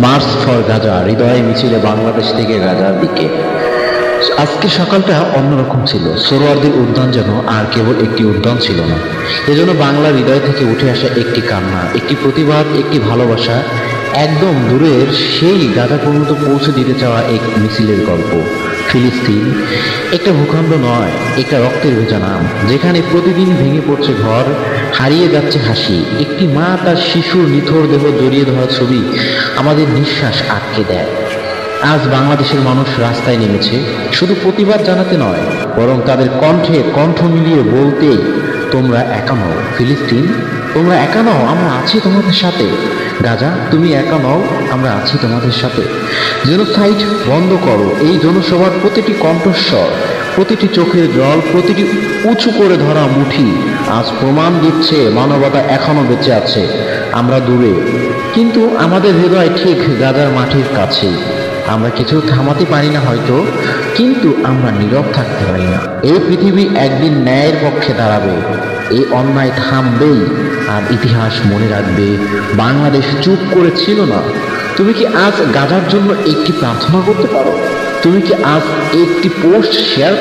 March for Gaza হৃদয় মিছিলে বাংলাদেশ থেকে গাজার দিকে। আজকে সকালটা অন্যরকম ছিল। সোহরাওয়ার্দীর উদ্যান যেন আর কেবল একটি উদ্যান ছিল না, এজন্য বাংলার হৃদয় থেকে উঠে আসা একটি কান্না, একটি প্রতিবাদ, একটি ভালোবাসা, একদম দূরের সেই গাজা পর্যন্ত পৌঁছে দিতে চাওয়া এক মিছিলের গল্প। ফিলিস্তিন একটা ভূখণ্ড নয়, একটা রক্তের ভেজা নাম, যেখানে প্রতিদিন ভেঙে পড়ছে ঘর, হারিয়ে যাচ্ছে হাসি। একটি মা তার শিশুর নিথর দেহ জড়িয়ে ধরা ছবি আমাদের নিঃশ্বাস আটকে দেয়। আজ বাংলাদেশের মানুষ রাস্তায় নেমেছে শুধু প্রতিবাদ জানাতে নয়, বরং তাদের কণ্ঠে কণ্ঠ মিলিয়ে বলতে, তোমরা একা নও ফিলিস্তিন, তোমরা একা নও, আমরা আছি তোমাদের সাথে। গাজা, তুমি একা নও, আমরা আছি তোমাদের সাথে। জেনোসাইড বন্ধ করো। এই জনসভার প্রতিটি কণ্ঠস্বর, প্রতিটি চোখের জল, প্রতিটি উঁচু করে ধরা মুঠি আজ প্রমাণ দিচ্ছে মানবতা এখনো বেঁচে আছে। আমরা দূরে, কিন্তু আমাদের হৃদয় ঠিক গাজার মাটির কাছেই। আমরা কিছু থামাতে পারি না হয়তো, কিন্তু আমরা নীরব থাকতে পারি না। এই পৃথিবী একদিন ন্যায়ের পক্ষে দাঁড়াবে, এই অন্যায় থামবেই, আর ইতিহাস মনে রাখবে বাংলাদেশ চুপ করে ছিল না। তুমি কি আজ গাজার জন্য একটি প্রার্থনা করতে পারো? তুমি কি আজ একটি পোস্ট শেয়ার